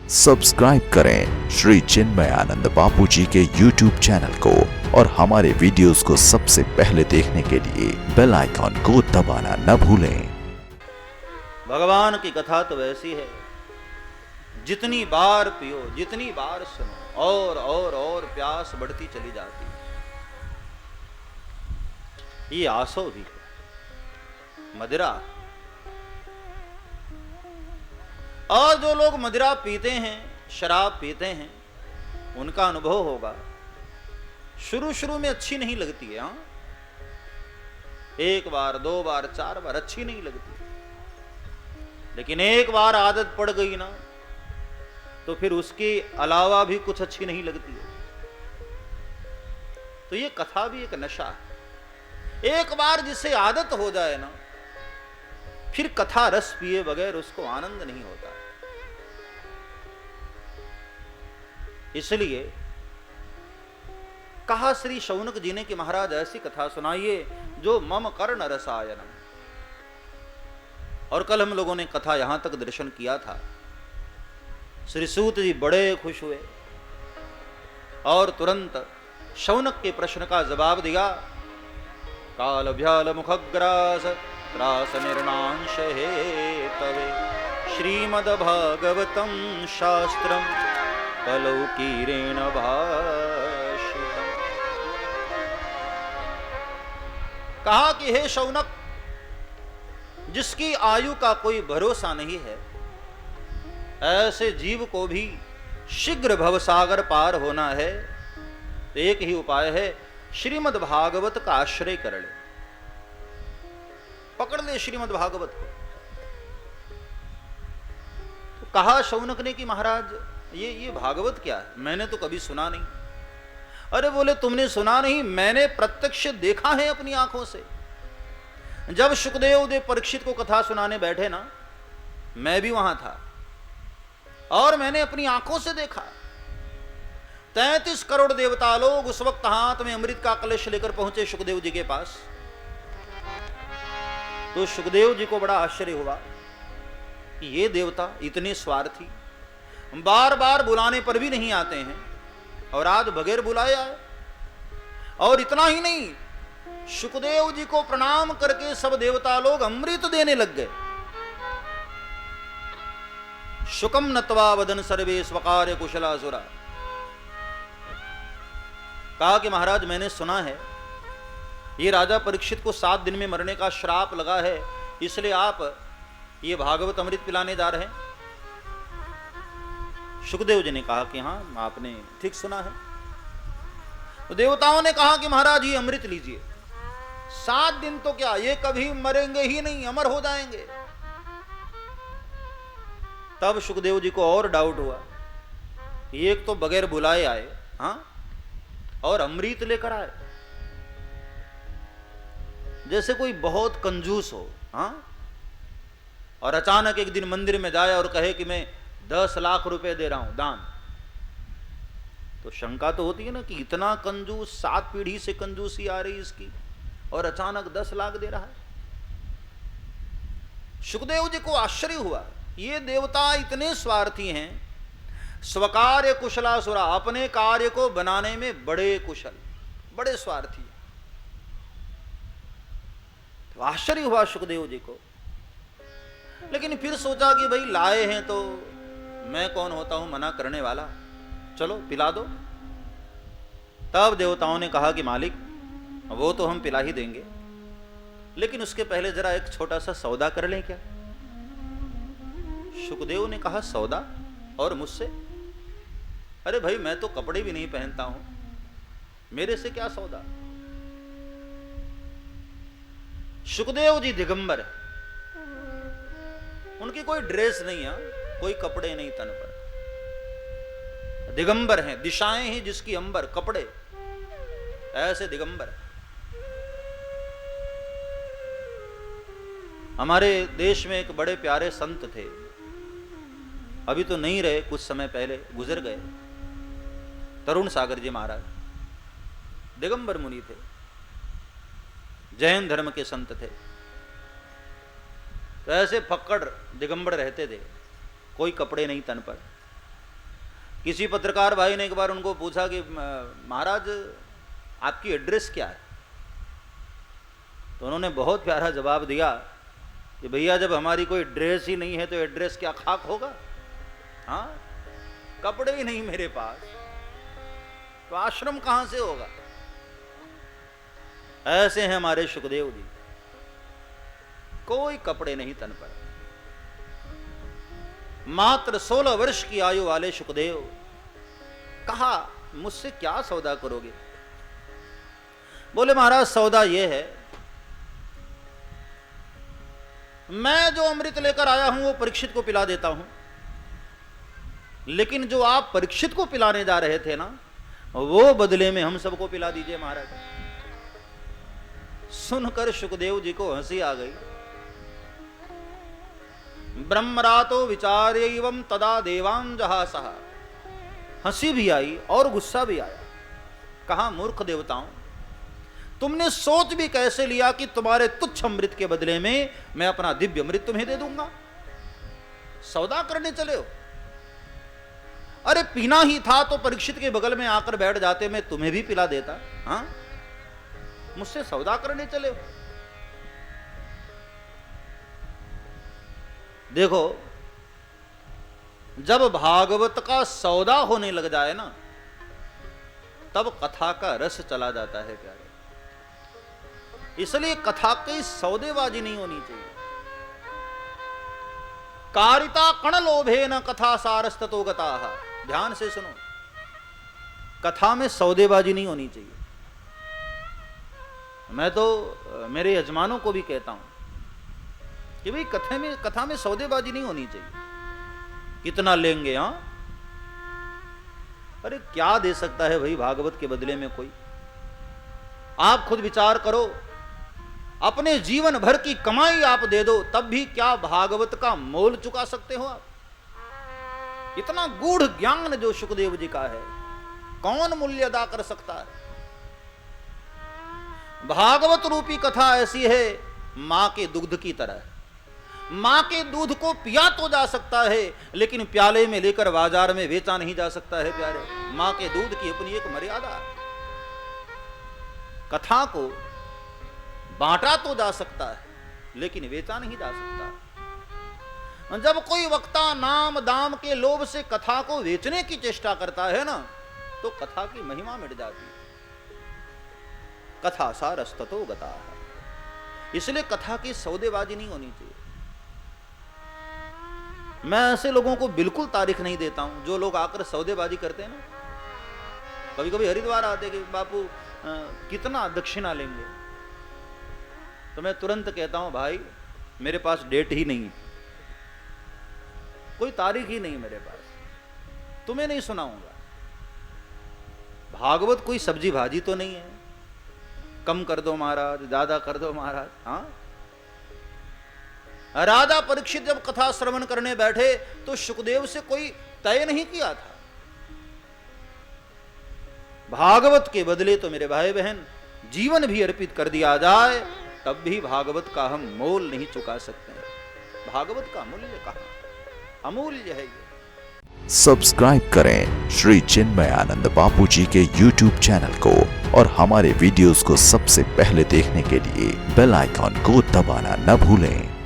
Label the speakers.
Speaker 1: Subscribe करें श्री चिन्मयानंद बापू जी के YouTube channel को और हमारे वीडियोस को सबसे पहले देखने के लिए बेल आइकॉन को दबाना न भूलें।
Speaker 2: भगवान की कथा तो वैसी है, जितनी बार पियो, जितनी बार सुनो, और प्यास बढ़ती चली जाती है। ये आसो भी है मदिरा। और जो लोग मदिरा पीते हैं, शराब पीते हैं, उनका अनुभव होगा शुरू शुरू में अच्छी नहीं लगती है। हाँ, एक बार, दो बार, चार बार अच्छी नहीं लगती, लेकिन एक बार आदत पड़ गई ना तो फिर उसके अलावा भी कुछ अच्छी नहीं लगती है। तो ये कथा भी एक नशा है। एक बार जिसे आदत हो जाए ना, फिर कथा रस पिए बगैर उसको आनंद नहीं होता। इसलिए कहा श्री शौनक जी ने कि महाराज ऐसी कथा सुनाइए जो मम कर्ण रसायनम। और कल हम लोगों ने कथा यहां तक दर्शन किया था। श्री सूत जी बड़े खुश हुए और तुरंत शौनक के प्रश्न का जवाब दिया। काल भ्याल मुखग्रास त्रास निर्णांश हे तवे श्रीमद् भागवतम शास्त्रम कलौकीरेण भाषितम्। कहा कि हे शौनक, जिसकी आयु का कोई भरोसा नहीं है, ऐसे जीव को भी शीघ्र भवसागर पार होना है तो एक ही उपाय है, श्रीमद् भागवत का आश्रय कर ले, पकड़ ले श्रीमद् भागवत को। तो कहा शौनक ने कि महाराज ये भागवत क्या है, मैंने तो कभी सुना नहीं। अरे बोले, तुमने सुना नहीं, मैंने प्रत्यक्ष देखा है अपनी आंखों से। जब शुकदेव देव परीक्षित को कथा सुनाने बैठे ना, मैं भी वहां था और मैंने अपनी आंखों से देखा। 33 करोड़ देवता लोग उस वक्त हाथ में अमृत का कलश लेकर पहुंचे शुकदेव जी के पास। तो शुकदेव जी को बड़ा आश्चर्य हुआ कि ये देवता इतने स्वार्थी, बार बार बुलाने पर भी नहीं आते हैं और आज बगैर बुलाए आए। और इतना ही नहीं, शुकदेव जी को प्रणाम करके सब देवता लोग अमृत देने लग गए। शुकम नत्वा वदन सर्वे स्वकार्य कुशलासुरा। कहा कि महाराज, मैंने सुना है ये राजा परीक्षित को 7 दिन में मरने का श्राप लगा है, इसलिए आप ये भागवत अमृत पिलाने जा रहे हैं। शुकदेव जी ने कहा कि हाँ, आपने ठीक सुना है। तो देवताओं ने कहा कि महाराज ये अमृत लीजिए, 7 दिन तो क्या, ये कभी मरेंगे ही नहीं, अमर हो जाएंगे। तब शुकदेव जी को और डाउट हुआ, एक तो बगैर बुलाए आए, हाँ, और अमृत लेकर आए, जैसे कोई बहुत कंजूस हो। हाँ, और अचानक एक दिन मंदिर में जाए और कहे कि मैं 10 लाख रुपए दे रहा हूं दान। तो शंका तो होती है ना कि इतना कंजूस, 7 पीढ़ी से कंजूसी आ रही इसकी, और अचानक 10 लाख दे रहा है। शुकदेव जी को आश्चर्य हुआ, ये देवता इतने स्वार्थी हैं, स्वकार्य कुशलासुरा, अपने कार्य को बनाने में बड़े कुशल, बड़े स्वार्थी। तो आश्चर्य हुआ शुकदेव जी को, लेकिन फिर सोचा कि भाई लाए हैं तो मैं कौन होता हूं मना करने वाला, चलो पिला दो। तब देवताओं ने कहा कि मालिक, वो तो हम पिला ही देंगे, लेकिन उसके पहले जरा एक छोटा सा सौदा कर लें क्या। शुकदेव ने कहा, सौदा, और मुझसे? अरे भाई, मैं तो कपड़े भी नहीं पहनता हूं, मेरे से क्या सौदा। शुकदेव जी दिगंबर है, उनकी कोई ड्रेस नहीं है, कोई कपड़े नहीं तन पर, दिगंबर हैं, दिशाएं ही जिसकी अंबर, कपड़े ऐसे दिगंबर। हमारे देश में एक बड़े प्यारे संत थे, अभी तो नहीं रहे, कुछ समय पहले गुजर गए, तरुण सागर जी महाराज। दिगंबर मुनि थे, जैन धर्म के संत थे। तो ऐसे फक्कड़ दिगंबर रहते थे, कोई कपड़े नहीं तन पर। किसी पत्रकार भाई ने एक बार उनको पूछा कि महाराज आपकी एड्रेस क्या है? तो उन्होंने बहुत प्यारा जवाब दिया कि भैया जब हमारी कोई ड्रेस ही नहीं है तो एड्रेस क्या खाक होगा? हाँ, कपड़े ही नहीं मेरे पास तो आश्रम कहां से होगा? ऐसे हैं हमारे सुखदेव जी, कोई कपड़े नहीं तन पर। मात्र 16 वर्ष की आयु वाले सुखदेव कहा मुझसे क्या सौदा करोगे? बोले महाराज सौदा यह है, मैं जो अमृत लेकर आया हूं वो परीक्षित को पिला देता हूं, लेकिन जो आप परीक्षित को पिलाने जा रहे थे ना, वो बदले में हम सबको पिला दीजिए महाराज। सुनकर सुखदेव जी को हंसी आ गई। ब्रह्मरातो विचार्यैवं तदा देवां जहासः। हंसी भी आई और गुस्सा भी आया। कहा मूर्ख देवताओं, तुमने सोच भी कैसे लिया कि तुम्हारे तुच्छ अमृत के बदले में मैं अपना दिव्य अमृत तुम्हें दे दूंगा? सौदा करने चले हो? अरे पीना ही था तो परीक्षित के बगल में आकर बैठ जाते, मैं तुम्हें भी पिला देता। हाँ, मुझसे सौदा करने चले हो? देखो, जब भागवत का सौदा होने लग जाए ना, तब कथा का रस चला जाता है प्यारे। इसलिए कथा की सौदेबाजी नहीं होनी चाहिए। कारिता कण लोभे न कथा सारस्ततो गताः। ध्यान से सुनो, कथा में सौदेबाजी नहीं होनी चाहिए। मैं तो मेरे यजमानों को भी कहता हूं कि भाई कथा में सौदेबाजी नहीं होनी चाहिए। कितना लेंगे? हाँ, अरे क्या दे सकता है भाई भागवत के बदले में कोई? आप खुद विचार करो, अपने जीवन भर की कमाई आप दे दो, तब भी क्या भागवत का मोल चुका सकते हो आप? इतना गूढ़ ज्ञान जो सुखदेव जी का है, कौन मूल्य अदा कर सकता है? भागवत रूपी कथा ऐसी है मां के दुग्ध की तरह। मां के दूध को पिया तो जा सकता है, लेकिन प्याले में लेकर बाजार में बेचा नहीं जा सकता है प्यारे। मां के दूध की अपनी एक मर्यादा है। कथा को बांटा तो जा सकता है, लेकिन बेचा नहीं जा सकता। जब कोई वक्ता नाम दाम के लोभ से कथा को बेचने की चेष्टा करता है ना, तो कथा की महिमा मिट जाती है। कथा सारस्ततो गताः। इसलिए कथा की सौदेबाजी नहीं होनी चाहिए। मैं ऐसे लोगों को बिल्कुल तारीख नहीं देता हूं जो लोग आकर सौदेबाजी करते हैं ना। कभी कभी हरिद्वार आते कि बापू कितना दक्षिणा लेंगे, तो मैं तुरंत कहता हूं भाई मेरे पास डेट ही नहीं, कोई तारीख ही नहीं मेरे पास, तुम्हें नहीं सुनाऊंगा। भागवत कोई सब्जी भाजी तो नहीं है, कम कर दो महाराज, ज्यादा कर दो महाराज। हाँ, राजा परीक्षित जब कथा श्रवण करने बैठे तो सुखदेव से कोई तय नहीं किया था। भागवत के बदले तो मेरे भाई बहन जीवन भी अर्पित कर दिया जाए, तब भी भागवत का हम मोल नहीं चुका सकते। भागवत का मूल्य कहां? अमूल्य है ये।
Speaker 1: सब्सक्राइब करें श्री चिन्मयानंद बापू जी के YouTube चैनल को और हमारे वीडियोस को सबसे पहले देखने के लिए बेल आइकॉन को दबाना न भूलें।